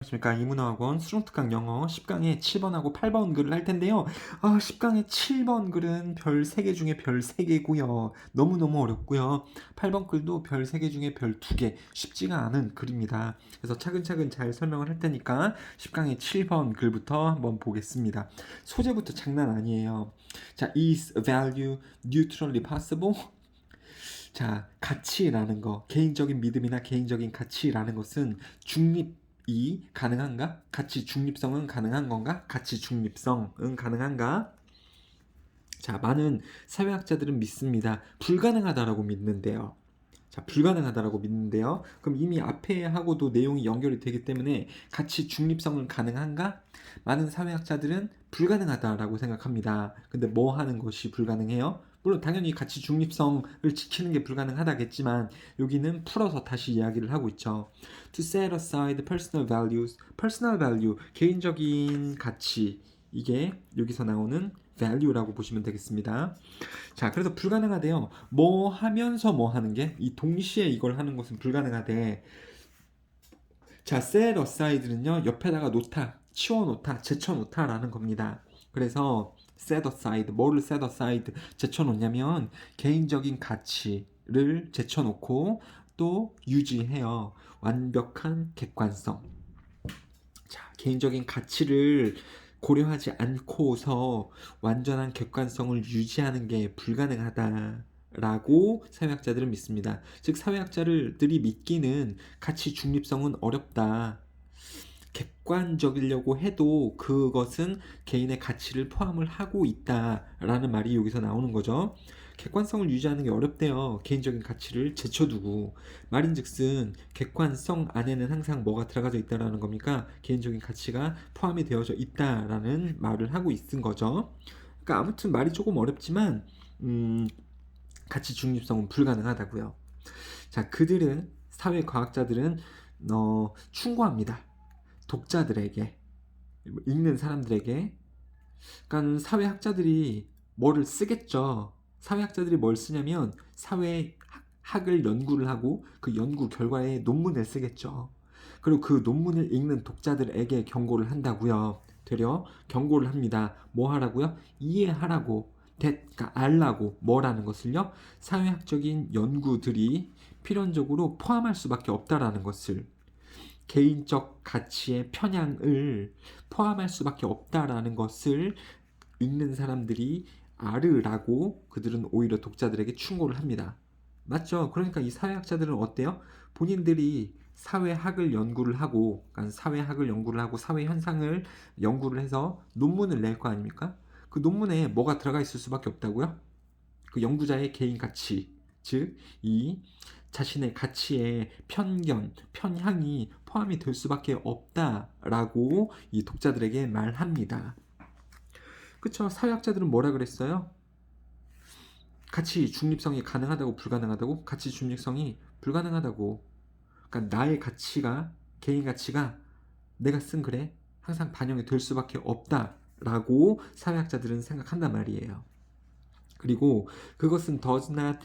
안녕하십니까. 이문화학원 수능특강 영어 10강에 7번하고 8번 글을 할 텐데요. 10강에 7번 글은 별 3개 중에 별 3개고요. 너무너무 어렵고요. 8번 글도 별 3개 중에 별 2개. 쉽지가 않은 글입니다. 그래서 차근차근 잘 설명을 할 테니까 10강에 7번 글부터 한번 보겠습니다. 소재부터 장난 아니에요. 자, is value neutrally possible? 자, 가치라는 거, 개인적인 믿음이나 개인적인 가치라는 것은 중립이 가능한가? 가치 중립성은 가능한 건가? 가치 중립성은 가능한가? 자, 많은 사회학자들은 믿습니다. 불가능하다라고 믿는데요. 자, 불가능하다라고 믿는데요. 그럼 이미 앞에 하고도 내용이 연결이 되기 때문에 가치 중립성은 가능한가? 많은 사회학자들은 불가능하다라고 생각합니다. 근데 뭐 하는 것이 불가능해요? 물론 당연히 가치 중립성을 지키는 게 불가능하다겠지만 여기는 풀어서 다시 이야기를 하고 있죠. To set aside personal values, personal value, 개인적인 가치, 이게 여기서 나오는 value라고 보시면 되겠습니다. 자, 그래서 불가능하대요. 뭐 하면서 뭐 하는 게, 이 동시에 이걸 하는 것은 불가능하대. 자, set aside는요, 옆에다가 놓다, 치워놓다, 제쳐놓다라는 겁니다. 그래서 set aside, 뭐를 set aside, 제쳐놓냐면 개인적인 가치를 제쳐놓고 또 유지해요. 완벽한 객관성. 자, 개인적인 가치를 고려하지 않고서 완전한 객관성을 유지하는 게 불가능하다라고 사회학자들은 믿습니다. 즉, 사회학자들이 믿기는 가치 중립성은 어렵다. 객관적이려고 해도 그것은 개인의 가치를 포함을 하고 있다라는 말이 여기서 나오는 거죠. 객관성을 유지하는 게 어렵대요. 개인적인 가치를 제쳐두고. 말인즉슨 객관성 안에는 항상 뭐가 들어가져 있다라는 겁니까? 개인적인 가치가 포함이 되어져 있다라는 말을 하고 있는 거죠. 그러니까 아무튼 말이 조금 어렵지만 가치 중립성은 불가능하다고요. 자, 그들은 사회과학자들은 충고합니다. 독자들에게, 읽는 사람들에게. 그러니까 사회학자들이 뭐를 쓰겠죠. 사회학자들이 뭘 쓰냐면 사회학을 연구를 하고 그 연구 결과에 논문을 쓰겠죠. 그리고 그 논문을 읽는 독자들에게 경고를 한다고요. 되려 경고를 합니다. 뭐 하라고요? 이해하라고, 그러니까 알라고. 뭐라는 것을요? 사회학적인 연구들이 필연적으로 포함할 수밖에 없다라는 것을, 개인적 가치의 편향을 포함할 수밖에 없다라는 것을 읽는 사람들이 알으라고 그들은 오히려 독자들에게 충고를 합니다. 맞죠? 그러니까 이 사회학자들은 어때요? 본인들이 사회학을 연구를 하고, 그러니까 사회학을 연구를 하고 사회 현상을 연구를 해서 논문을 낼 거 아닙니까? 그 논문에 뭐가 들어가 있을 수밖에 없다고요? 그 연구자의 개인 가치, 즉 이 자신의 가치에 편견, 편향이 포함이 될 수밖에 없다라고 이 독자들에게 말합니다. 그쵸? 사회학자들은 뭐라 그랬어요? 가치 중립성이 가능하다고 불가능하다고? 가치 중립성이 불가능하다고. 그러니까 나의 가치가, 개인 가치가 내가 쓴 글에 항상 반영이 될 수밖에 없다라고 사회학자들은 생각한단 말이에요. 그리고 그것은 does not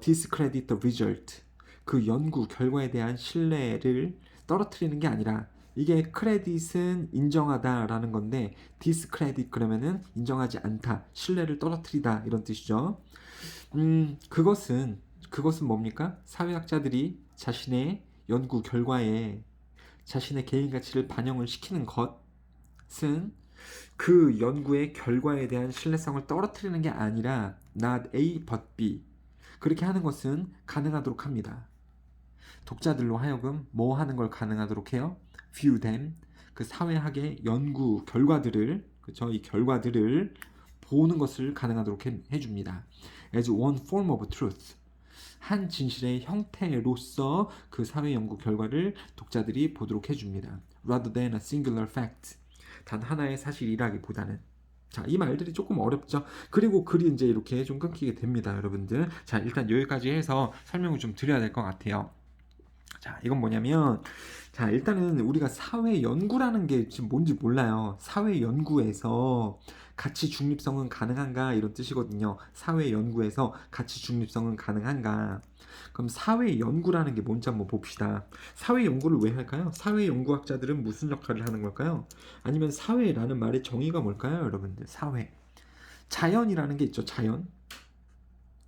discredit the result. 그 연구 결과에 대한 신뢰를 떨어뜨리는 게 아니라, 이게 크레딧은 인정하다라는 건데 discredit 그러면은 인정하지 않다, 신뢰를 떨어뜨리다 이런 뜻이죠. 그것은 뭡니까? 사회학자들이 자신의 연구 결과에 자신의 개인 가치를 반영을 시키는 것은 그 연구의 결과에 대한 신뢰성을 떨어뜨리는 게 아니라 not A but B, 그렇게 하는 것은 가능하도록 합니다. 독자들로 하여금 뭐 하는 걸 가능하도록 해요? view them, 그 사회학의 연구 결과들을, 그쵸? 이 결과들을 보는 것을 가능하도록 해줍니다. as one form of truth, 한 진실의 형태로서 그 사회 연구 결과를 독자들이 보도록 해줍니다. rather than a singular fact, 단 하나의 사실이라기보다는. 자, 이 말들이 조금 어렵죠. 그리고 글이 이제 이렇게 좀 끊기게 됩니다, 여러분들. 자, 일단 여기까지 해서 설명을 좀 드려야 될 것 같아요. 자, 이건 뭐냐면, 자, 일단은 우리가 사회 연구라는 게 지금 뭔지 몰라요. 사회 연구에서 가치 중립성은 가능한가? 이런 뜻이거든요. 사회 연구에서 가치 중립성은 가능한가? 그럼 사회 연구라는 게 뭔지 한번 봅시다. 사회 연구를 왜 할까요? 사회 연구학자들은 무슨 역할을 하는 걸까요? 아니면 사회라는 말의 정의가 뭘까요, 여러분들? 사회. 자연이라는 게 있죠, 자연.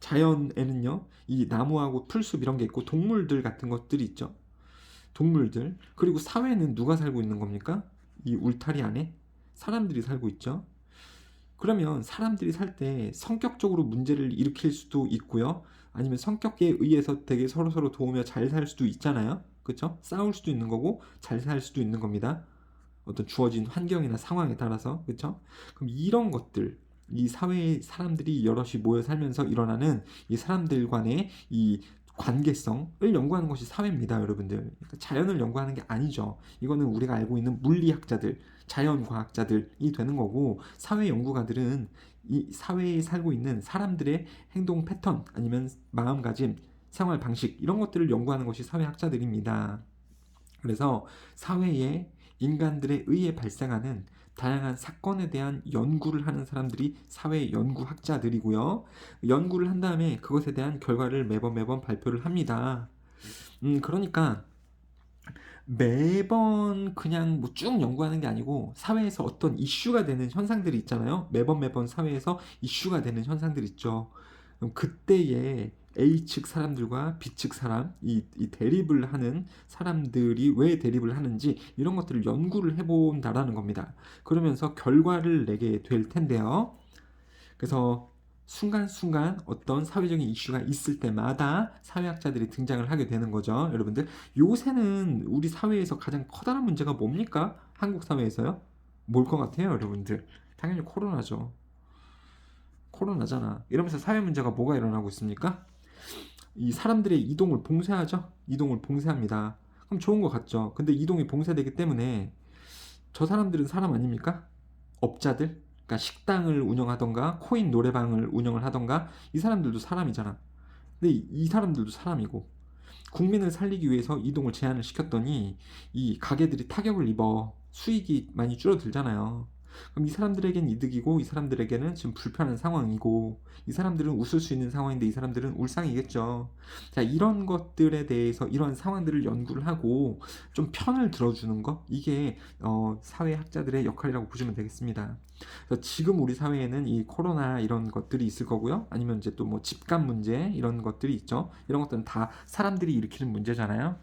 자연에는요, 이 나무하고 풀숲 이런 게 있고 동물들 같은 것들이 있죠. 동물들. 그리고 사회는 누가 살고 있는 겁니까? 이 울타리 안에 사람들이 살고 있죠. 그러면 사람들이 살 때 성격적으로 문제를 일으킬 수도 있고요. 아니면 성격에 의해서 되게 서로서로 도우며 잘 살 수도 있잖아요. 그렇죠? 싸울 수도 있는 거고 잘 살 수도 있는 겁니다. 어떤 주어진 환경이나 상황에 따라서. 그렇죠? 그럼 이런 것들, 이 사회의 사람들이 여럿이 모여 살면서 일어나는 이 사람들 간의 이 관계성을 연구하는 것이 사회입니다, 여러분들. 그러니까 자연을 연구하는 게 아니죠. 이거는 우리가 알고 있는 물리학자들, 자연과학자들이 되는 거고, 사회 연구가들은 이 사회에 살고 있는 사람들의 행동 패턴 아니면 마음가짐, 생활 방식 이런 것들을 연구하는 것이 사회학자들입니다. 그래서 사회에 인간들에 의해 발생하는 다양한 사건에 대한 연구를 하는 사람들이 사회 연구학자들이고요. 연구를 한 다음에 그것에 대한 결과를 매번 발표를 합니다. 그러니까 매번 그냥 뭐 쭉 연구하는 게 아니고 사회에서 어떤 이슈가 되는 현상들이 있잖아요. 매번 사회에서 이슈가 되는 현상들 있죠. 그럼 그때에 A측 사람들과 B측 사람, 이 대립을 하는 사람들이 왜 대립을 하는지 이런 것들을 연구를 해본다라는 겁니다. 그러면서 결과를 내게 될 텐데요. 그래서 순간순간 어떤 사회적인 이슈가 있을 때마다 사회학자들이 등장을 하게 되는 거죠. 여러분들, 요새는 우리 사회에서 가장 커다란 문제가 뭡니까? 한국 사회에서요? 뭘 것 같아요, 여러분들? 당연히 코로나죠. 코로나잖아. 이러면서 사회 문제가 뭐가 일어나고 있습니까? 이 사람들의 이동을 봉쇄하죠. 이동을 봉쇄합니다. 그럼 좋은 것 같죠. 근데 이동이 봉쇄되기 때문에 저 사람들은 사람 아닙니까? 업자들, 그러니까 식당을 운영하던가 코인 노래방을 운영을 하던가 이 사람들도 사람이잖아. 근데 이 사람들도 사람이고 국민을 살리기 위해서 이동을 제한을 시켰더니 이 가게들이 타격을 입어 수익이 많이 줄어들잖아요. 그럼 이 사람들에겐 이득이고 이 사람들에게는 지금 불편한 상황이고 이 사람들은 웃을 수 있는 상황인데 이 사람들은 울상이겠죠. 자, 이런 것들에 대해서 이런 상황들을 연구를 하고 좀 편을 들어주는 거 이게 사회학자들의 역할이라고 보시면 되겠습니다. 그래서 지금 우리 사회에는 이 코로나 이런 것들이 있을 거고요. 아니면 이제 또 뭐 집값 문제 이런 것들이 있죠. 이런 것들은 다 사람들이 일으키는 문제잖아요.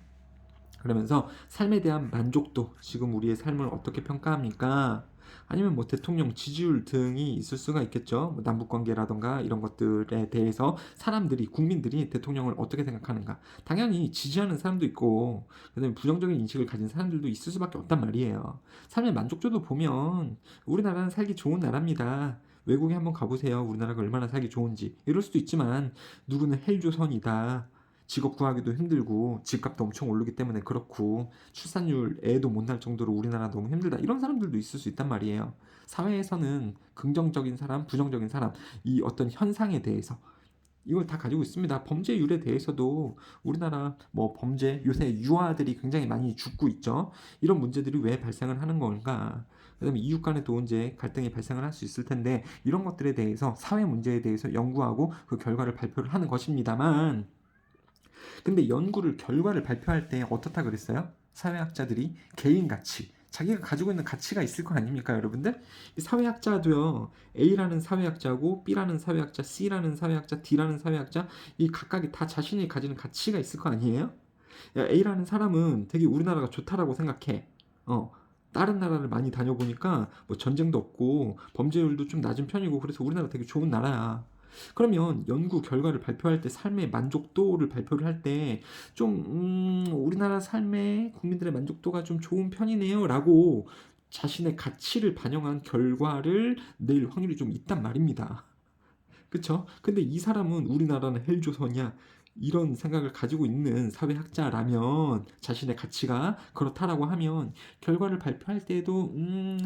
그러면서 삶에 대한 만족도, 지금 우리의 삶을 어떻게 평가합니까? 아니면 뭐 대통령 지지율 등이 있을 수가 있겠죠. 뭐 남북관계라던가 이런 것들에 대해서 사람들이, 국민들이 대통령을 어떻게 생각하는가. 당연히 지지하는 사람도 있고, 그다음에 부정적인 인식을 가진 사람들도 있을 수밖에 없단 말이에요. 삶의 만족도도 보면 우리나라는 살기 좋은 나라입니다. 외국에 한번 가보세요. 우리나라가 얼마나 살기 좋은지. 이럴 수도 있지만 누구는 헬조선이다. 직업 구하기도 힘들고 집값도 엄청 오르기 때문에 그렇고 출산율 애도 못 낳을 정도로 우리나라 너무 힘들다 이런 사람들도 있을 수 있단 말이에요. 사회에서는 긍정적인 사람, 부정적인 사람 이 어떤 현상에 대해서 이걸 다 가지고 있습니다. 범죄율에 대해서도 우리나라 뭐 범죄 요새 유아들이 굉장히 많이 죽고 있죠. 이런 문제들이 왜 발생을 하는 건가? 그다음에 이웃 간의 또 언제 갈등이 발생을 할 수 있을 텐데 이런 것들에 대해서 사회 문제에 대해서 연구하고 그 결과를 발표를 하는 것입니다만 근데 연구를 결과를 발표할 때 어떻다 그랬어요? 사회학자들이 개인 가치, 자기가 가지고 있는 가치가 있을 거 아닙니까, 여러분들? 이 사회학자도요, A라는 사회학자고, B라는 사회학자, C라는 사회학자, D라는 사회학자, 이 각각이 다 자신이 가지는 가치가 있을 거 아니에요? 야, A라는 사람은 되게 우리나라가 좋다라고 생각해. 다른 나라를 많이 다녀보니까 뭐 전쟁도 없고 범죄율도 좀 낮은 편이고 그래서 우리나라 되게 좋은 나라야. 그러면 연구 결과를 발표할 때 삶의 만족도를 발표를 할 때 좀 우리나라 삶의 국민들의 만족도가 좀 좋은 편이네요 라고 자신의 가치를 반영한 결과를 낼 확률이 좀 있단 말입니다. 그쵸? 근데 이 사람은 우리나라는 헬조선이야. 이런 생각을 가지고 있는 사회학자라면 자신의 가치가 그렇다라고 하면 결과를 발표할 때에도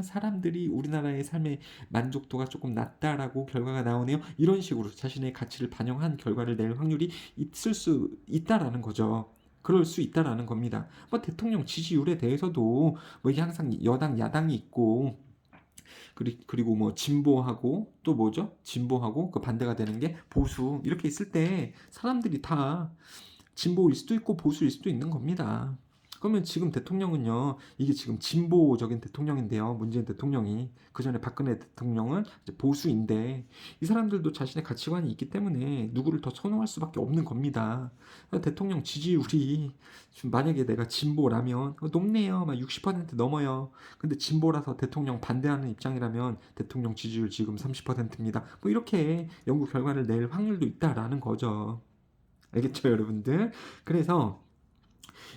사람들이 우리나라의 삶의 만족도가 조금 낮다라고 결과가 나오네요. 이런 식으로 자신의 가치를 반영한 결과를 낼 확률이 있을 수 있다라는 거죠. 그럴 수 있다라는 겁니다. 뭐 대통령 지지율에 대해서도 뭐 이게 항상 여당 야당이 있고 그리고 뭐 진보하고 또 뭐죠? 진보하고 그 반대가 되는 게 보수 이렇게 있을 때 사람들이 다 진보일 수도 있고 보수일 수도 있는 겁니다. 그러면 지금 대통령은요, 이게 지금 진보적인 대통령인데요, 문재인 대통령이. 그 전에 박근혜 대통령은 이제 보수인데, 이 사람들도 자신의 가치관이 있기 때문에 누구를 더 선호할 수밖에 없는 겁니다. 대통령 지지율이 만약에 내가 진보라면 높네요, 막 60% 넘어요. 근데 진보라서 대통령 반대하는 입장이라면 대통령 지지율 지금 30%입니다. 뭐 이렇게 연구 결과를 낼 확률도 있다라는 거죠. 알겠죠, 여러분들? 그래서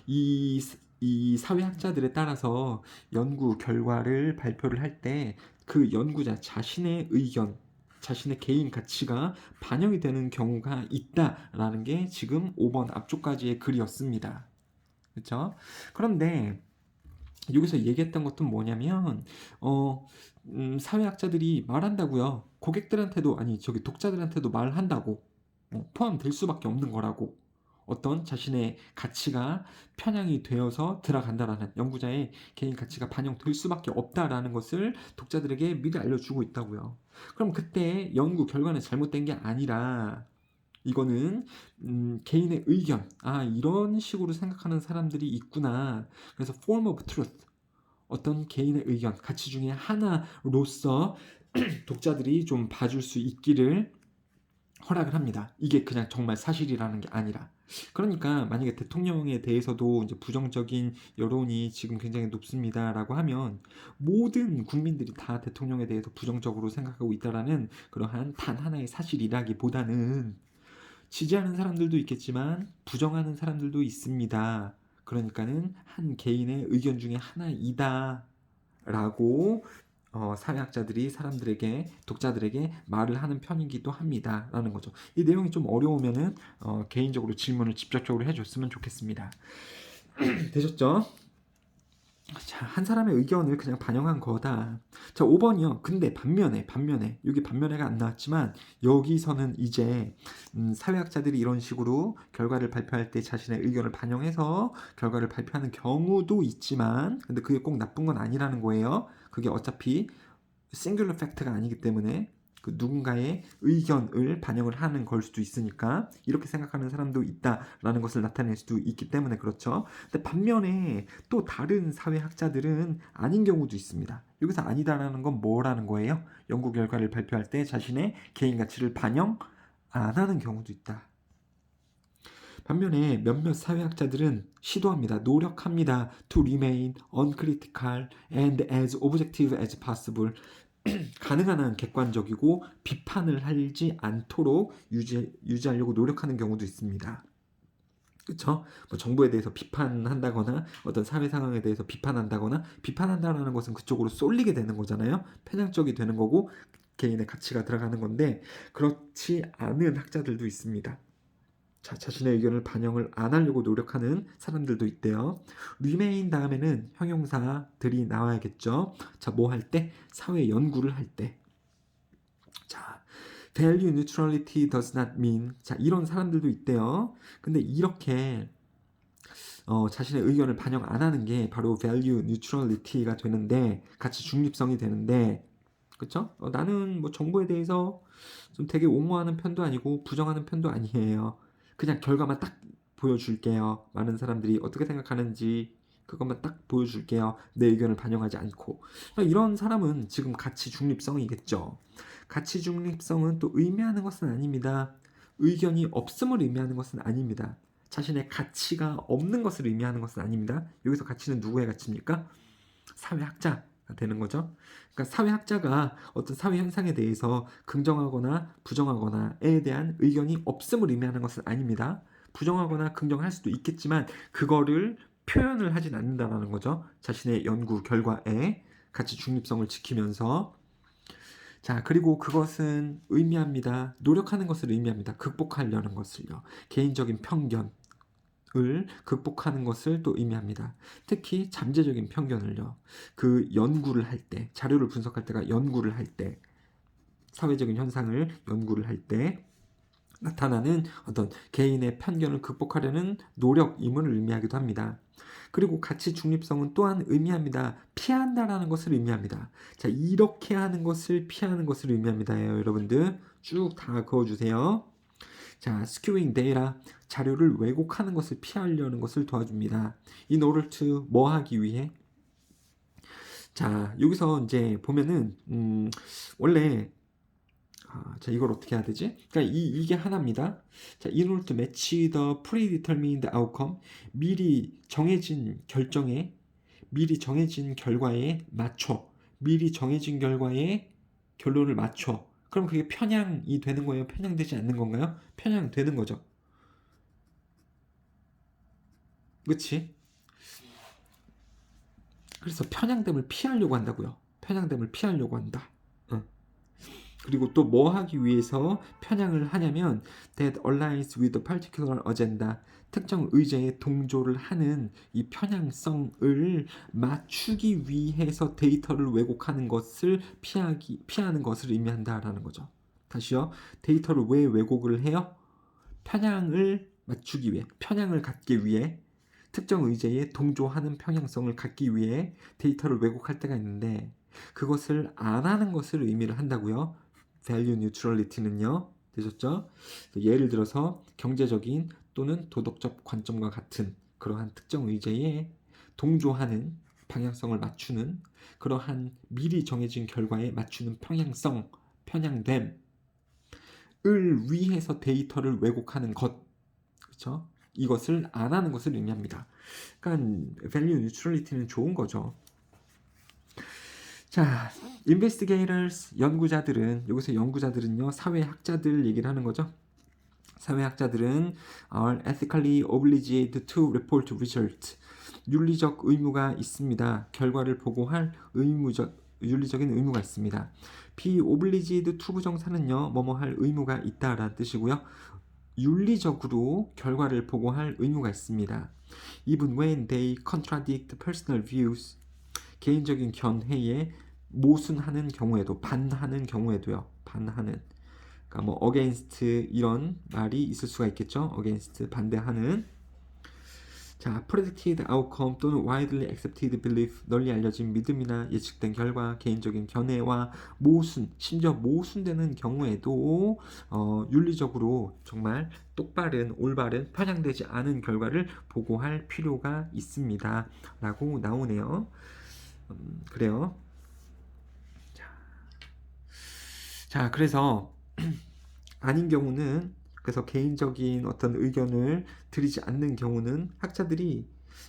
이, 이 사회학자들에 따라서 연구 결과를 발표를 할 때 그 연구자 자신의 의견, 자신의 개인 가치가 반영이 되는 경우가 있다라는 게 지금 5번 앞쪽까지의 글이었습니다. 그렇죠? 그런데 여기서 얘기했던 것도 뭐냐면 사회학자들이 말한다고요. 고객들한테도 아니 저기 독자들한테도 말한다고 포함될 수밖에 없는 거라고. 어떤 자신의 가치가 편향이 되어서 들어간다라는 연구자의 개인 가치가 반영될 수밖에 없다라는 것을 독자들에게 미리 알려주고 있다고요. 그럼 그때 연구 결과는 잘못된 게 아니라 이거는 개인의 의견, 이런 식으로 생각하는 사람들이 있구나. 그래서 form of truth, 어떤 개인의 의견, 가치 중에 하나로서 독자들이 좀 봐줄 수 있기를 허락을 합니다. 이게 그냥 정말 사실이라는 게 아니라. 그러니까 만약에 대통령에 대해서도 이제 부정적인 여론이 지금 굉장히 높습니다라고 하면 모든 국민들이 다 대통령에 대해서 부정적으로 생각하고 있다라는 그러한 단 하나의 사실이라기보다는 지지하는 사람들도 있겠지만 부정하는 사람들도 있습니다. 그러니까는 한 개인의 의견 중에 하나이다라고 사회학자들이 사람들에게 독자들에게 말을 하는 편이기도 합니다라는 거죠. 이 내용이 좀 어려우면은 개인적으로 질문을 직접적으로 해줬으면 좋겠습니다. 되셨죠? 자, 한 사람의 의견을 그냥 반영한 거다. 자, 5번이요. 근데 반면에 여기 반면에가 안 나왔지만 여기서는 이제 사회학자들이 이런 식으로 결과를 발표할 때 자신의 의견을 반영해서 결과를 발표하는 경우도 있지만 근데 그게 꼭 나쁜 건 아니라는 거예요. 그게 어차피 싱귤러 팩트가 아니기 때문에 그 누군가의 의견을 반영을 하는 걸 수도 있으니까 이렇게 생각하는 사람도 있다라는 것을 나타낼 수도 있기 때문에 그렇죠. 근데 반면에 또 다른 사회학자들은 아닌 경우도 있습니다. 여기서 아니다라는 건 뭐라는 거예요? 연구 결과를 발표할 때 자신의 개인 가치를 반영 안 하는 경우도 있다. 반면에 몇몇 사회학자들은 시도합니다. 노력합니다. To remain uncritical and as objective as possible. 가능한 한 객관적이고 비판을 하지 않도록 유지하려고 노력하는 경우도 있습니다. 그렇죠? 뭐 정부에 대해서 비판한다거나 어떤 사회 상황에 대해서 비판한다거나 비판한다라는 것은 그쪽으로 쏠리게 되는 거잖아요. 편향적이 되는 거고 개인의 가치가 들어가는 건데 그렇지 않은 학자들도 있습니다. 자, 자신의 의견을 반영을 안 하려고 노력하는 사람들도 있대요. remain 다음에는 형용사들이 나와야겠죠. 자, 뭐 할 때? 사회 연구를 할 때. 자, value neutrality does not mean. 자, 이런 사람들도 있대요. 근데 이렇게 자신의 의견을 반영 안 하는 게 바로 value neutrality가 되는데 가치 중립성이 되는데 그쵸? 나는 뭐 정보에 대해서 좀 되게 옹호하는 편도 아니고 부정하는 편도 아니에요. 그냥 결과만 딱 보여줄게요. 많은 사람들이 어떻게 생각하는지 그것만 딱 보여줄게요. 내 의견을 반영하지 않고. 이런 사람은 지금 가치 중립성이겠죠. 가치 중립성은 또 의미하는 것은 아닙니다. 의견이 없음을 의미하는 것은 아닙니다. 자신의 가치가 없는 것을 의미하는 것은 아닙니다. 여기서 가치는 누구의 가치입니까? 사회학자가 되는 거죠. 그러니까 사회학자가 어떤 사회 현상에 대해서 긍정하거나 부정하거나에 대한 의견이 없음을 의미하는 것은 아닙니다. 부정하거나 긍정할 수도 있겠지만 그거를 표현을 하진 않는다는 거죠. 자신의 연구 결과에 가치 중립성을 지키면서 자, 그리고 그것은 의미합니다. 노력하는 것을 의미합니다. 극복하려는 것을요. 개인적인 편견 을 극복하는 것을 또 의미합니다. 특히 잠재적인 편견을요. 그 연구를 할 때, 자료를 분석할 때가 연구를 할 때, 사회적인 현상을 연구를 할 때 나타나는 어떤 개인의 편견을 극복하려는 노력임을 의미하기도 합니다. 그리고 가치 중립성은 또한 의미합니다. 피한다라는 것을 의미합니다. 자, 이렇게 하는 것을 피하는 것을 의미합니다. 여러분들 쭉 다 그어주세요. 자, skewing data, 자료를 왜곡하는 것을 피하려는 것을 도와줍니다. in order to 뭐 하기 위해? 자, 여기서 이제 보면은 원래 자, 이걸 어떻게 해야 되지? 그러니까 이게 하나입니다. 자, in order to match the predetermined outcome, 미리 정해진 결과에 맞춰, 미리 정해진 결과에 결론을 맞춰. 그럼 그게 편향이 되는 거예요? 편향되지 않는 건가요? 편향되는 거죠. 그치? 그래서 편향됨을 피하려고 한다고요. 편향됨을 피하려고 한다. 그리고 또 뭐 하기 위해서 편향을 하냐면 that aligns with a particular agenda, 특정 의제에 동조를 하는 이 편향성을 맞추기 위해서 데이터를 왜곡하는 것을 피하는 것을 의미한다라는 거죠. 다시요. 데이터를 왜 왜곡을 해요? 편향을 맞추기 위해, 편향을 갖기 위해, 특정 의제에 동조하는 편향성을 갖기 위해 데이터를 왜곡할 때가 있는데 그것을 안 하는 것을 의미를 한다고요. value neutrality는요. 되셨죠? 예를 들어서 경제적인 또는 도덕적 관점과 같은 그러한 특정 의제에 동조하는 방향성을 맞추는 그러한 미리 정해진 결과에 맞추는 편향성, 편향됨을 위해서 데이터를 왜곡하는 것, 그렇죠? 이것을 안 하는 것을 의미합니다. 그러니까 value neutrality는 좋은 거죠. 자, investigators, 연구자들은, 여기서 연구자들은요, 사회학자들 얘기를 하는 거죠. 사회학자들은 are ethically obliged to report result. 윤리적 의무가 있습니다. 결과를 보고할 윤리적인 의무가 있습니다. be obliged to 부정사는요, 뭐뭐 할 의무가 있다라는 뜻이고요. 윤리적으로 결과를 보고할 의무가 있습니다. Even when they contradict personal views, 개인적인 견해에 모순하는 경우에도, 반하는 경우에도요. 반하는. 그러니까 뭐 against 이런 말이 있을 수가 있겠죠. against 반대하는. 자, predicted outcome 또는 widely accepted belief, 널리 알려진 믿음이나 예측된 결과, 개인적인 견해와 모순, 심지어 모순되는 경우에도 윤리적으로 정말 똑바른, 올바른, 편향되지 않은 결과를 보고할 필요가 있습니다. 라고 나오네요. 그래요. 자, 그래서 아닌 경우는, 그래서 개인적인 어떤 의견을 드리지 않는 경우는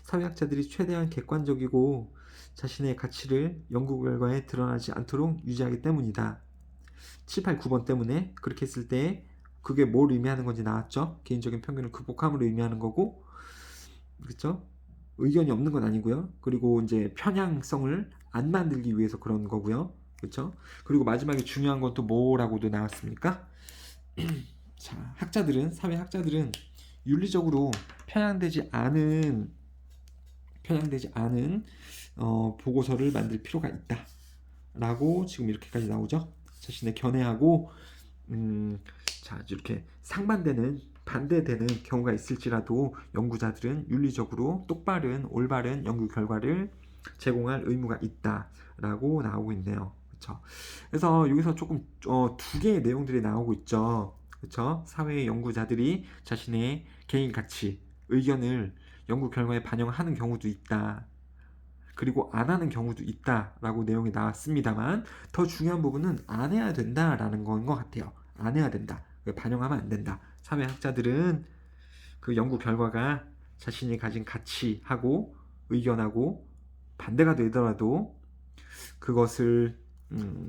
사회학자들이 최대한 객관적이고 자신의 가치를 연구 결과에 드러나지 않도록 유지하기 때문이다. 7, 8, 9번 때문에 그렇게 했을 때 그게 뭘 의미하는 건지 나왔죠? 개인적인 편견을 극복함을 의미하는 거고, 그렇죠? 의견이 없는 건 아니고요. 그리고 이제 편향성을 안 만들기 위해서 그런 거고요. 그렇죠? 그리고 마지막에 중요한 건 또 뭐라고도 나왔습니까? 자, 사회학자들은 윤리적으로 편향되지 않은 보고서를 만들 필요가 있다. 라고 지금 이렇게까지 나오죠. 자신의 견해하고 자, 이렇게 반대되는 경우가 있을지라도 연구자들은 윤리적으로 똑바른, 올바른 연구 결과를 제공할 의무가 있다라고 나오고 있네요. 그렇죠? 그래서 여기서 조금 두 개의 내용들이 나오고 있죠. 그렇죠? 사회 연구자들이 자신의 개인 가치, 의견을 연구 결과에 반영하는 경우도 있다. 그리고 안 하는 경우도 있다라고 내용이 나왔습니다만 더 중요한 부분은 안 해야 된다라는 건 것 같아요. 안 해야 된다. 반영하면 안 된다. 사회학자들은 그 연구 결과가 자신이 가진 가치하고 의견하고 반대가 되더라도 그것을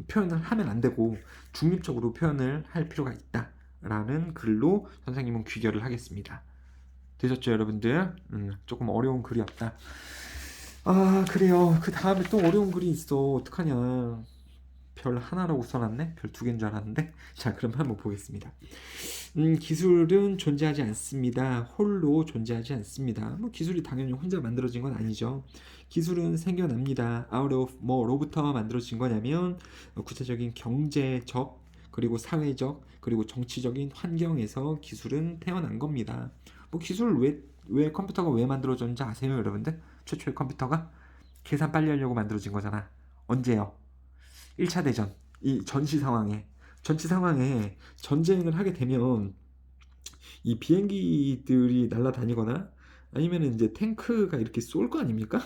표현을 하면 안 되고 중립적으로 표현을 할 필요가 있다라는 글로 선생님은 귀결을 하겠습니다. 되셨죠, 여러분들? 조금 어려운 글이었다. 아, 그래요. 그 다음에 또 어려운 글이 있어. 어떡하냐. 별 하나라고 써놨네? 별 두 개인 줄 알았는데? 자, 그럼 한번 보겠습니다. 기술은 존재하지 않습니다. 홀로 존재하지 않습니다. 뭐 기술이 당연히 혼자 만들어진 건 아니죠. 기술은 생겨납니다. out of 뭐로부터 만들어진 거냐면 구체적인 경제적 그리고 사회적, 그리고 정치적인 환경에서 기술은 태어난 겁니다. 뭐 기술을 왜 컴퓨터가 왜 만들어졌는지 아세요, 여러분들? 최초의 컴퓨터가 계산 빨리 하려고 만들어진 거잖아. 언제요? 1차 대전. 이 전시 상황에 전쟁을 하게 되면 이 비행기들이 날아다니거나 아니면 이제 탱크가 이렇게 쏠 거 아닙니까?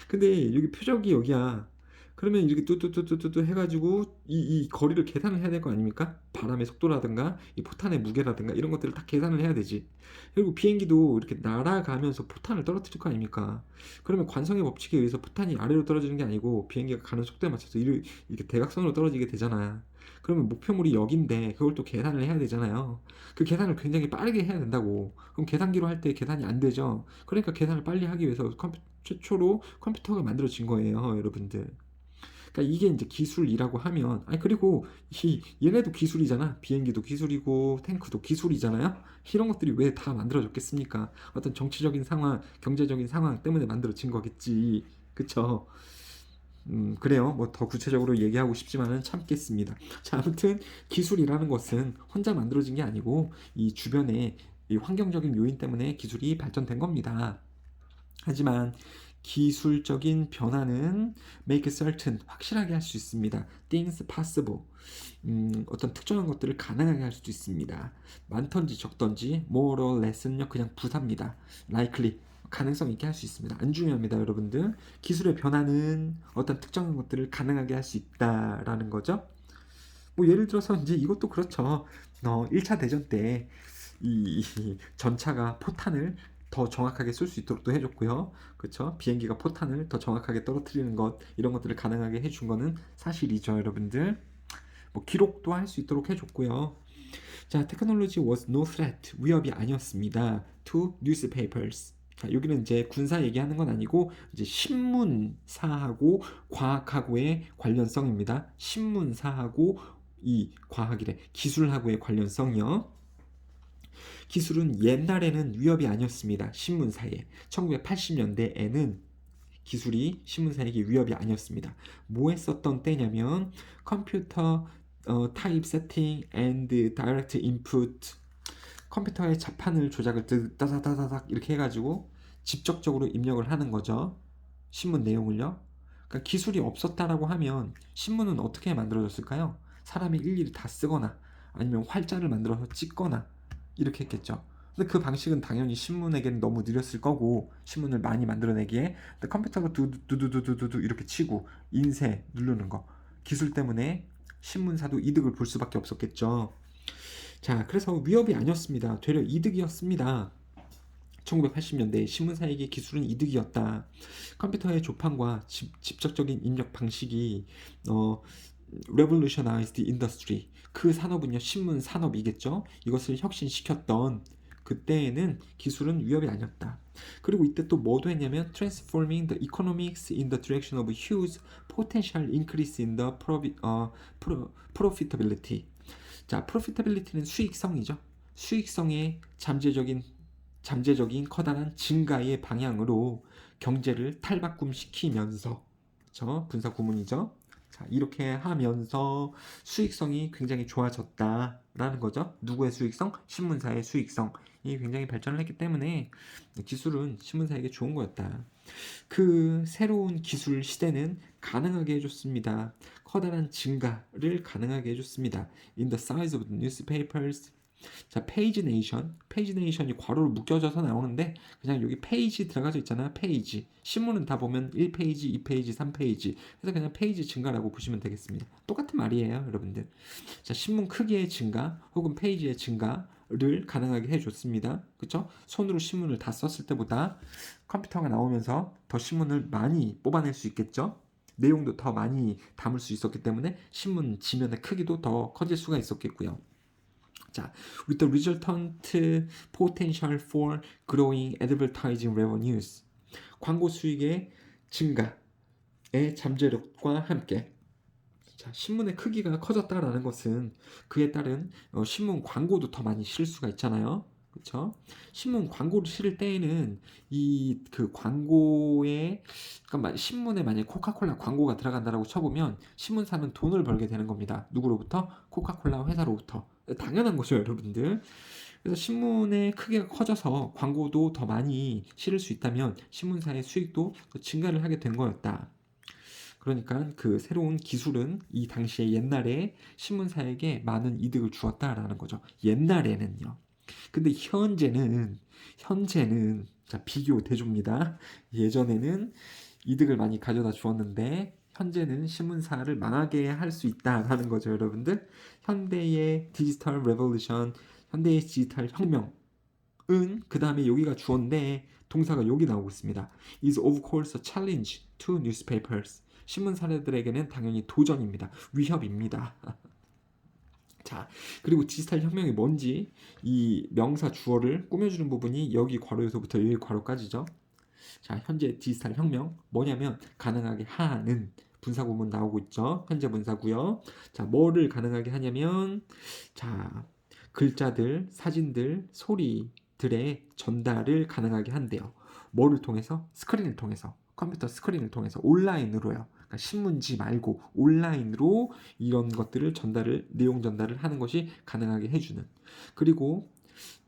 근데 여기 표적이 여기야. 그러면 이렇게 뚜뚜뚜뚜뚜 해가지고 이 거리를 계산을 해야 될 거 아닙니까? 바람의 속도라든가 이 포탄의 무게라든가 이런 것들을 다 계산을 해야 되지. 그리고 비행기도 이렇게 날아가면서 포탄을 떨어뜨릴 거 아닙니까? 그러면 관성의 법칙에 의해서 포탄이 아래로 떨어지는 게 아니고 비행기가 가는 속도에 맞춰서 이렇게 대각선으로 떨어지게 되잖아. 그러면 목표물이 여긴데 그걸 또 계산을 해야 되잖아요. 그 계산을 굉장히 빠르게 해야 된다고. 그럼 계산기로 할 때 계산이 안 되죠. 그러니까 계산을 빨리 하기 위해서 최초로 컴퓨터가 만들어진 거예요, 여러분들. 그러니까 이게 이제 기술이라고 하면, 아니 그리고 얘네도 기술이잖아. 비행기도 기술이고 탱크도 기술이잖아요. 이런 것들이 왜 다 만들어졌겠습니까? 어떤 정치적인 상황, 경제적인 상황 때문에 만들어진 거겠지. 그쵸? 그래요. 뭐 더 구체적으로 얘기하고 싶지만은 참겠습니다. 자, 아무튼 기술이라는 것은 혼자 만들어진 게 아니고 이 주변의 이 환경적인 요인 때문에 기술이 발전된 겁니다. 하지만 기술적인 변화는 make certain 확실하게 할 수 있습니다. things possible 어떤 특정한 것들을 가능하게 할 수도 있습니다. 많던지 적던지 more or less는요 그냥 부사입니다. likely 가능성 있게 할 수 있습니다. 안 중요합니다, 여러분들. 기술의 변화는 어떤 특정한 것들을 가능하게 할 수 있다라는 거죠. 뭐 예를 들어서 이제 이것도 그렇죠. 1차 대전 때 이 전차가 포탄을 더 정확하게 쏠 수 있도록도 해줬고요. 그렇죠? 비행기가 포탄을 더 정확하게 떨어뜨리는 것 이런 것들을 가능하게 해준 거는 사실이죠, 여러분들. 뭐 기록도 할 수 있도록 해줬고요. 자, technology was no threat 위협이 아니었습니다. to newspapers. 자, 여기는 이제 군사 얘기하는 건 아니고 이제 신문사하고 과학하고의 관련성입니다. 신문사하고 이 과학이래 기술하고의 관련성이요. 기술은 옛날에는 위협이 아니었습니다. 신문사에 1980년대에는 기술이 신문사에게 위협이 아니었습니다. 뭐 했었던 때냐면 컴퓨터 타입 세팅 and direct input 컴퓨터의 자판을 조작을 따다다다닥 이렇게 해가지고 직접적으로 입력을 하는 거죠. 신문 내용을요. 그러니까 기술이 없었다라고 하면 신문은 어떻게 만들어졌을까요? 사람이 일일이 다 쓰거나 아니면 활자를 만들어서 찍거나 이렇게 했겠죠. 근데 그 방식은 당연히 신문에게는 너무 느렸을 거고 신문을 많이 만들어내기에 근데 컴퓨터가 두두두두두두 이렇게 치고 인쇄 누르는 거 기술 때문에 신문사도 이득을 볼 수밖에 없었겠죠. 자, 그래서 위협이 아니었습니다. 되려 이득이었습니다. 1980년대 신문사에게 기술은 이득이었다. 컴퓨터의 조판과 직접적인 입력 방식이 revolutionized the industry. 그 산업은요 신문 산업이겠죠. 이것을 혁신시켰던 그때에는 기술은 위협이 아니었다. 그리고 이때 또 뭐도 했냐면 transforming the economics in the direction of huge potential increase in the profitability. 자, profitability는 수익성이죠. 수익성의 잠재적인 커다란 증가의 방향으로 경제를 탈바꿈시키면서 그렇죠? 분사 구문이죠. 자, 이렇게 하면서 수익성이 굉장히 좋아졌다라는 거죠. 누구의 수익성? 신문사의 수익성이 굉장히 발전을 했기 때문에 기술은 신문사에게 좋은 거였다. 그 새로운 기술 시대는 가능하게 해줬습니다. 커다란 증가를 가능하게 해줬습니다. In the size of the newspapers. 자, 페이지네이션이 괄호로 묶여져서 나오는데 그냥 여기 페이지 들어가져 있잖아요. 페이지. 신문은 다 보면 1페이지, 2페이지, 3페이지. 그래서 그냥 페이지 증가라고 보시면 되겠습니다. 똑같은 말이에요, 여러분들. 자, 신문 크기의 증가 혹은 페이지의 증가를 가능하게 해줬습니다. 그쵸? 손으로 신문을 다 썼을 때보다 컴퓨터가 나오면서 더 신문을 많이 뽑아낼 수 있겠죠? 내용도 더 많이 담을 수 있었기 때문에 신문 지면의 크기도 더 커질 수가 있었겠고요. 자, with the resultant potential for growing advertising revenues. 광고 수익의 증가의 잠재력과 함께 자, 신문의 크기가 커졌다라는 것은 그에 따른 신문 광고도 더 많이 실 수가 있잖아요. 그렇죠? 신문 광고를 실을 때에는 이 그 광고에 그러니까 신문에 만약에 코카콜라 광고가 들어간다라고 쳐보면 신문사는 돈을 벌게 되는 겁니다. 누구로부터? 코카콜라 회사로부터. 당연한 거죠, 여러분들. 그래서 신문의 크기가 커져서 광고도 더 많이 실을 수 있다면 신문사의 수익도 더 증가를 하게 된 거였다. 그러니까 그 새로운 기술은 이 당시에 옛날에 신문사에게 많은 이득을 주었다라는 거죠. 옛날에는요. 근데 현재는 자, 비교 대조입니다. 예전에는 이득을 많이 가져다 주었는데 현재는 신문사를 망하게 할 수 있다라는 거죠, 여러분들. 현대의 디지털 레볼루션, 현대의 디지털 혁명은 그 다음에 여기가 주어인데 동사가 여기 나오고 있습니다. is of course a challenge to newspapers. 신문사들에게는 당연히 도전입니다. 위협입니다. 자, 그리고 디지털 혁명이 뭔지 이 명사 주어를 꾸며주는 부분이 여기 괄호에서부터 여기 괄호까지죠. 자, 현재 디지털 혁명 뭐냐면 가능하게 하는 분사구문 나오고 있죠. 현재 분사고요. 자, 뭐를 가능하게 하냐면 자, 글자들, 사진들, 소리들의 전달을 가능하게 한대요. 뭐를 통해서? 스크린을 통해서. 컴퓨터 스크린을 통해서 온라인으로요. 그러니까 신문지 말고 온라인으로 이런 것들을 내용 전달을 하는 것이 가능하게 해주는. 그리고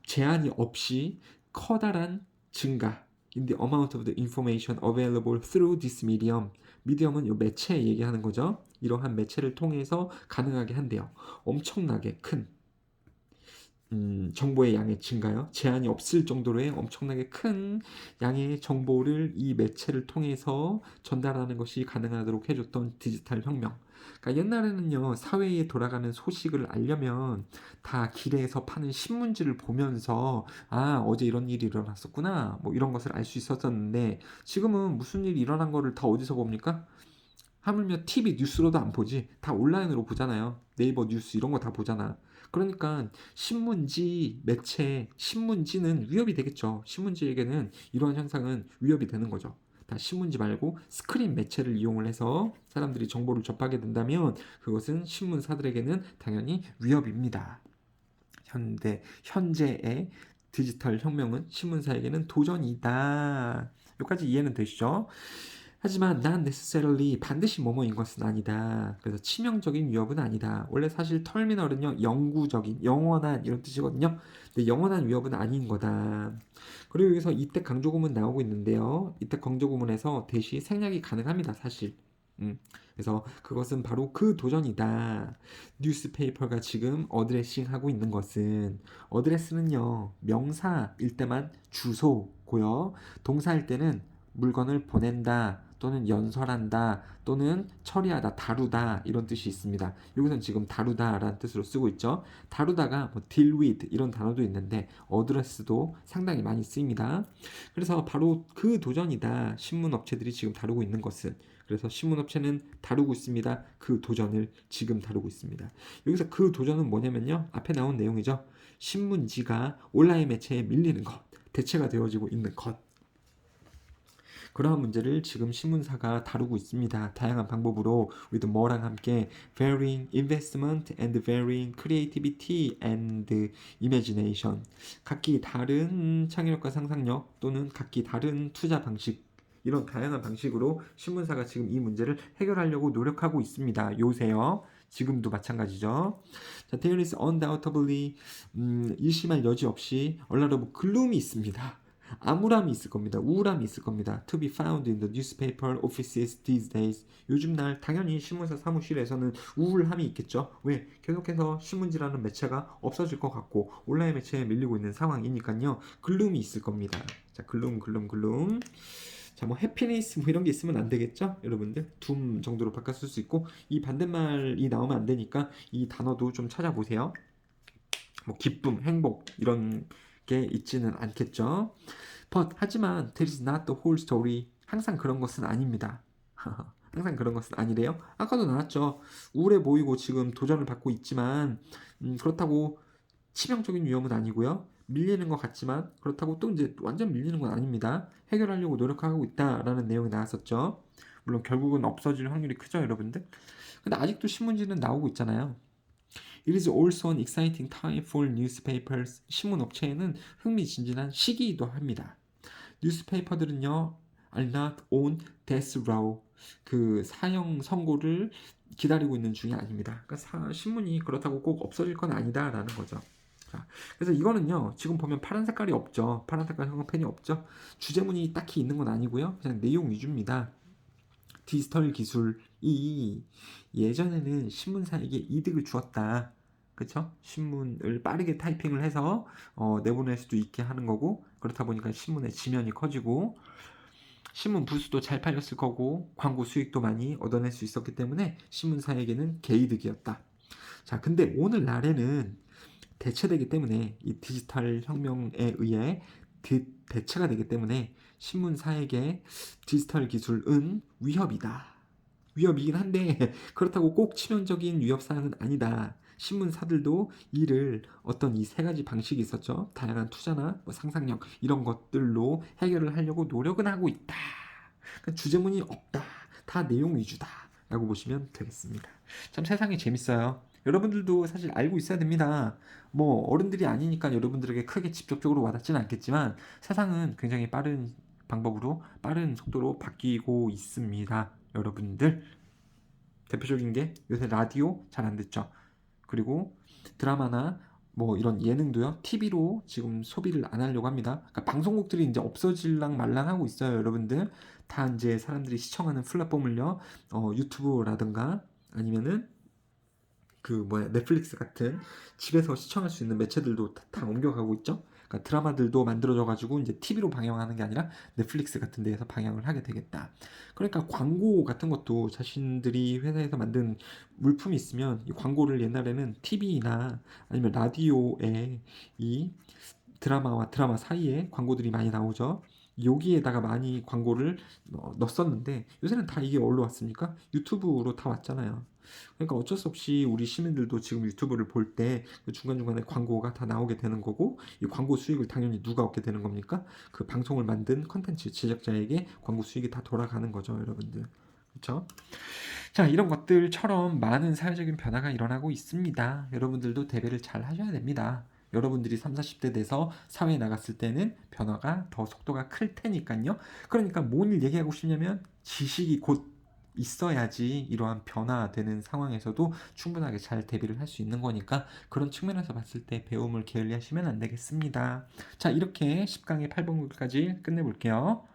제한이 없이 커다란 증가 in the amount of the information available through this medium. 미디엄은 이 매체 얘기하는 거죠. 이러한 매체를 통해서 가능하게 한대요. 엄청나게 큰 정보의 양의 증가요. 제한이 없을 정도로의 엄청나게 큰 양의 정보를 이 매체를 통해서 전달하는 것이 가능하도록 해줬던 디지털 혁명. 그러니까 옛날에는요, 사회에 돌아가는 소식을 알려면 다 길에서 파는 신문지를 보면서 아, 어제 이런 일이 일어났었구나, 뭐 이런 것을 알 수 있었었는데 지금은 무슨 일이 일어난 거를 다 어디서 봅니까? 하물며 TV 뉴스로도 안 보지. 다 온라인으로 보잖아요. 네이버 뉴스 이런 거 다 보잖아. 그러니까 신문지 매체, 신문지는 위협이 되겠죠. 신문지에게는 이러한 현상은 위협이 되는 거죠. 다 신문지 말고 스크린 매체를 이용을 해서 사람들이 정보를 접하게 된다면 그것은 신문사들에게는 당연히 위협입니다. 현재의 디지털 혁명은 신문사에게는 도전이다. 여기까지 이해는 되시죠? 하지만 not necessarily 반드시 뭐뭐인 것은 아니다. 그래서 치명적인 위협은 아니다. 원래 사실 터미널은요, 영구적인, 영원한 이런 뜻이거든요. 근데 영원한 위협은 아닌 거다. 그리고 여기서 이때 강조구문 나오고 있는데요. 이때 강조구문에서 대시 생략이 가능합니다, 사실. 그래서 그것은 바로 그 도전이다. 뉴스페이퍼가 지금 어드레싱하고 있는 것은 어드레스는요, 명사일 때만 주소고요. 동사일 때는 물건을 보낸다 또는 연설한다 또는 처리하다, 다루다 이런 뜻이 있습니다. 여기서는 지금 다루다라는 뜻으로 쓰고 있죠. 다루다가 뭐 deal with 이런 단어도 있는데 어드레스도 상당히 많이 쓰입니다. 그래서 바로 그 도전이다. 신문 업체들이 지금 다루고 있는 것은. 그래서 신문 업체는 다루고 있습니다. 그 도전을 지금 다루고 있습니다. 여기서 그 도전은 뭐냐면요. 앞에 나온 내용이죠. 신문지가 온라인 매체에 밀리는 것, 대체가 되어지고 있는 것. 그러한 문제를 지금 신문사가 다루고 있습니다. 다양한 방법으로 with 뭐랑 함께 varying investment and varying creativity and imagination. 각기 다른 창의력과 상상력 또는 각기 다른 투자 방식 이런 다양한 방식으로 신문사가 지금 이 문제를 해결하려고 노력하고 있습니다. 요새요. 지금도 마찬가지죠. 자, there is undoubtedly 의심할 여지 없이 a lot of gloom이 있습니다. 암울함이 있을 겁니다. 우울함이 있을 겁니다. To be found in the newspaper offices these days. 요즘 날 당연히 신문사 사무실에서는 우울함이 있겠죠. 왜? 계속해서 신문지라는 매체가 없어질 것 같고 온라인 매체에 밀리고 있는 상황이니까요. 글룸이 있을 겁니다. 자, 글룸. 자, 뭐 해피니스 뭐 이런 게 있으면 안 되겠죠? 여러분들 둠 정도로 바꿨을 수 있고 이 반대말이 나오면 안 되니까 이 단어도 좀 찾아보세요. 뭐 기쁨, 행복 이런 게 있지는 않겠죠. 하지만 that is not the whole story. 항상 그런 것은 아닙니다. 항상 그런 것은 아니래요. 아까도 나왔죠. 우울해 보이고 지금 도전을 받고 있지만 그렇다고 치명적인 위험은 아니고요. 밀리는 것 같지만 그렇다고 또 이제 완전 밀리는 건 아닙니다. 해결하려고 노력하고 있다라는 내용이 나왔었죠. 물론 결국은 없어질 확률이 크죠, 여러분들. 근데 아직도 신문지는 나오고 있잖아요. It is also an exciting time for newspapers. 신문 업체에는 흥미진진한 시기이기도 합니다. 뉴스페이퍼들은요, are not on death row. 그 사형 선고를 기다리고 있는 중이 아닙니다. 그러니까 신문이 그렇다고 꼭 없어질 건 아니다라는 거죠. 자, 그래서 이거는요, 지금 보면 파란 색깔이 없죠. 파란 색깔 형광펜이 없죠. 주제문이 딱히 있는 건 아니고요. 그냥 내용 위주입니다. 디지털 기술이 예전에는 신문사에게 이득을 주었다. 그쵸? 신문을 빠르게 타이핑을 해서 내보낼 수도 있게 하는 거고, 그렇다 보니까 신문의 지면이 커지고 신문 부수도 잘 팔렸을 거고 광고 수익도 많이 얻어낼 수 있었기 때문에 신문사에게는 개이득이었다. 자, 근데 오늘날에는 대체되기 때문에 이 디지털 혁명에 의해 대체가 되기 때문에 신문사에게 디지털 기술은 위협이다. 위협이긴 한데 그렇다고 꼭 치명적인 위협사항은 아니다. 신문사들도 이를 어떤 이 세 가지 방식이 있었죠. 다양한 투자나 뭐 상상력 이런 것들로 해결을 하려고 노력은 하고 있다. 그러니까 주제문이 없다. 다 내용 위주다. 라고 보시면 되겠습니다. 참 세상이 재밌어요. 여러분들도 사실 알고 있어야 됩니다. 뭐 어른들이 아니니까 여러분들에게 크게 직접적으로 와닿지는 않겠지만 세상은 굉장히 빠른 방법으로 빠른 속도로 바뀌고 있습니다. 여러분들 대표적인 게 요새 라디오 잘 안 듣죠. 그리고 드라마나 뭐 이런 예능도요. TV로 지금 소비를 안 하려고 합니다. 그러니까 방송국들이 이제 없어질랑 말랑 하고 있어요, 여러분들. 다 이제 사람들이 시청하는 플랫폼을요. 유튜브라든가 아니면은 넷플릭스 같은 집에서 시청할 수 있는 매체들도 다 옮겨가고 있죠. 그러니까 드라마들도 만들어져가지고 이제 TV로 방영하는 게 아니라 넷플릭스 같은 데에서 방영을 하게 되겠다. 그러니까 광고 같은 것도 자신들이 회사에서 만든 물품이 있으면 이 광고를 옛날에는 TV나 아니면 라디오에 이 드라마와 드라마 사이에 광고들이 많이 나오죠. 여기에다가 많이 광고를 넣었었는데 요새는 다 이게 어디로 왔습니까? 유튜브로 다 왔잖아요. 그러니까 어쩔 수 없이 우리 시민들도 지금 유튜브를 볼 때 중간중간에 광고가 다 나오게 되는 거고 이 광고 수익을 당연히 누가 얻게 되는 겁니까? 그 방송을 만든 컨텐츠 제작자에게 광고 수익이 다 돌아가는 거죠, 여러분들. 그렇죠? 자, 이런 것들처럼 많은 사회적인 변화가 일어나고 있습니다. 여러분들도 대비를 잘 하셔야 됩니다. 여러분들이 30, 40대 돼서 사회에 나갔을 때는 변화가 더 속도가 클 테니까요. 그러니까 뭔 얘기하고 싶냐면 지식이 곧 있어야지 이러한 변화되는 상황에서도 충분하게 잘 대비를 할 수 있는 거니까 그런 측면에서 봤을 때 배움을 게을리하시면 안 되겠습니다. 자, 이렇게 10강의 8번까지 끝내볼게요.